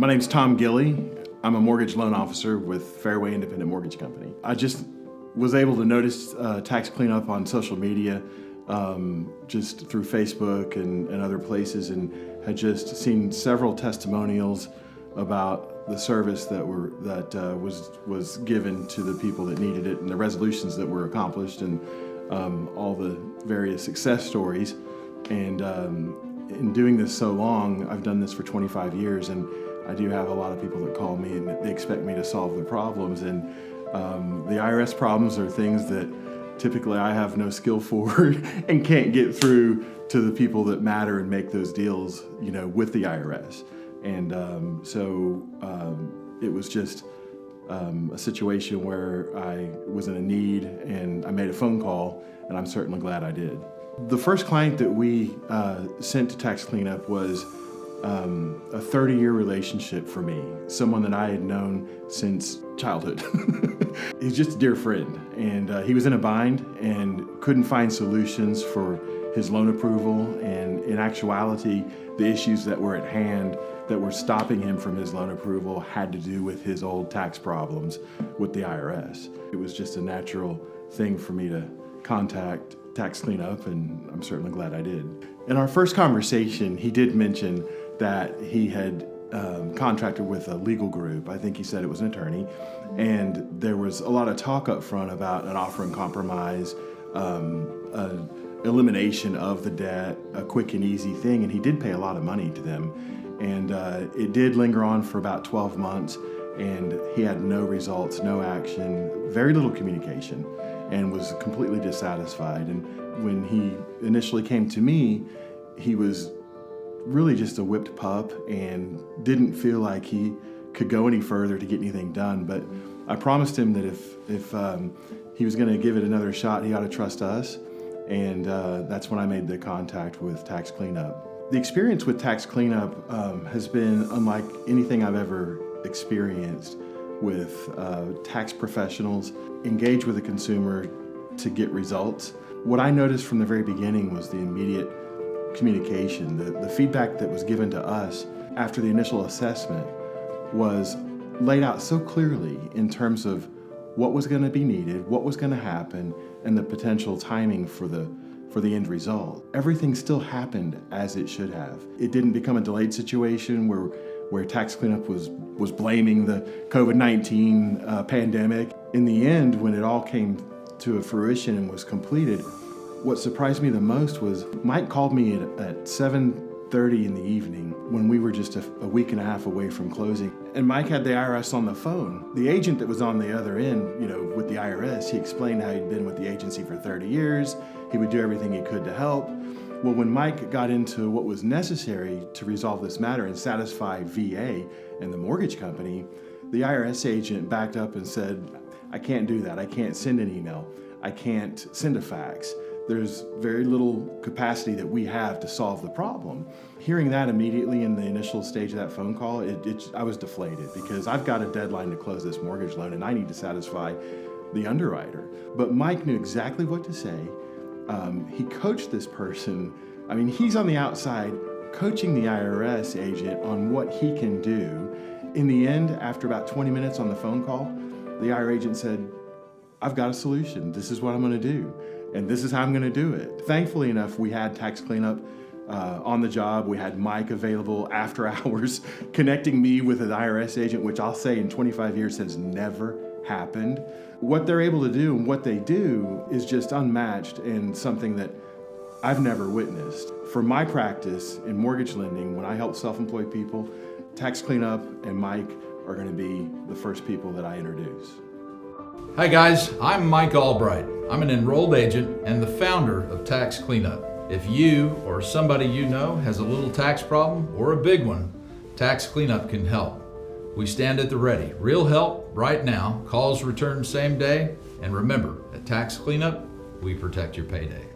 My name's Tom Gilley. I'm a mortgage loan officer with Fairway Independent Mortgage Company. I just was able to notice tax cleanup on social media, just through Facebook and other places, and had just seen several testimonials about the service that was given to the people that needed it, and the resolutions that were accomplished, and all the various success stories. And in doing this so long, I've done this for 25 years, and I do have a lot of people that call me and they expect me to solve their problems. And the IRS problems are things that typically I have no skill for and can't get through to the people that matter and make those deals, with the IRS. And so it was just a situation where I was in a need and I made a phone call, and I'm certainly glad I did. The first client that we sent to tax cleanup was a 30-year relationship for me, someone that I had known since childhood. He's just a dear friend, and he was in a bind and couldn't find solutions for his loan approval, and in actuality, the issues that were at hand that were stopping him from his loan approval had to do with his old tax problems with the IRS. It was just a natural thing for me to contact tax cleanup, and I'm certainly glad I did. In our first conversation, he did mention that he had contracted with a legal group. I think he said it was an attorney, and there was a lot of talk up front about an offer in compromise, elimination of the debt, a quick and easy thing, and he did pay a lot of money to them. And it did linger on for about 12 months, and he had no results, no action, very little communication, and was completely dissatisfied. And when he initially came to me, he was really just a whipped pup and didn't feel like he could go any further to get anything done. But I promised him that if he was going to give it another shot, he ought to trust us. And that's when I made the contact with tax cleanup. The experience with tax cleanup has been unlike anything I've ever experienced with tax professionals engage with a consumer to get results. What I noticed from the very beginning was the immediate communication. The feedback that was given to us after the initial assessment was laid out so clearly in terms of what was going to be needed, what was going to happen, and the potential timing for the end result. Everything still happened as it should have. It didn't become a delayed situation where tax cleanup was blaming the COVID-19 pandemic. In the end, when it all came to a fruition and was completed, what surprised me the most was Mike called me at 7:30 in the evening when we were just a week and a half away from closing. And Mike had the IRS on the phone. The agent that was on the other end, with the IRS, he explained how he'd been with the agency for 30 years. He would do everything he could to help. Well, when Mike got into what was necessary to resolve this matter and satisfy VA and the mortgage company, the IRS agent backed up and said, "I can't do that. I can't send an email. I can't send a fax. There's very little capacity that we have to solve the problem." Hearing that immediately in the initial stage of that phone call, I was deflated, because I've got a deadline to close this mortgage loan and I need to satisfy the underwriter. But Mike knew exactly what to say. He coached this person. I mean, he's on the outside coaching the IRS agent on what he can do. In the end, after about 20 minutes on the phone call, the IRS agent said, "I've got a solution. This is what I'm going to do, and this is how I'm going to do it." Thankfully enough, we had tax cleanup on the job. We had Mike available after hours, connecting me with an IRS agent, which I'll say in 25 years has never happened. What they're able to do and what they do is just unmatched, and something that I've never witnessed. For my practice in mortgage lending, when I help self-employed people, tax cleanup and Mike are going to be the first people that I introduce. Hi guys, I'm Mike Albright. I'm an enrolled agent and the founder of Tax Cleanup. If you or somebody you know has a little tax problem or a big one, Tax Cleanup can help. We stand at the ready. Real help right now. Calls returned same day. And remember, at Tax Cleanup, we protect your payday.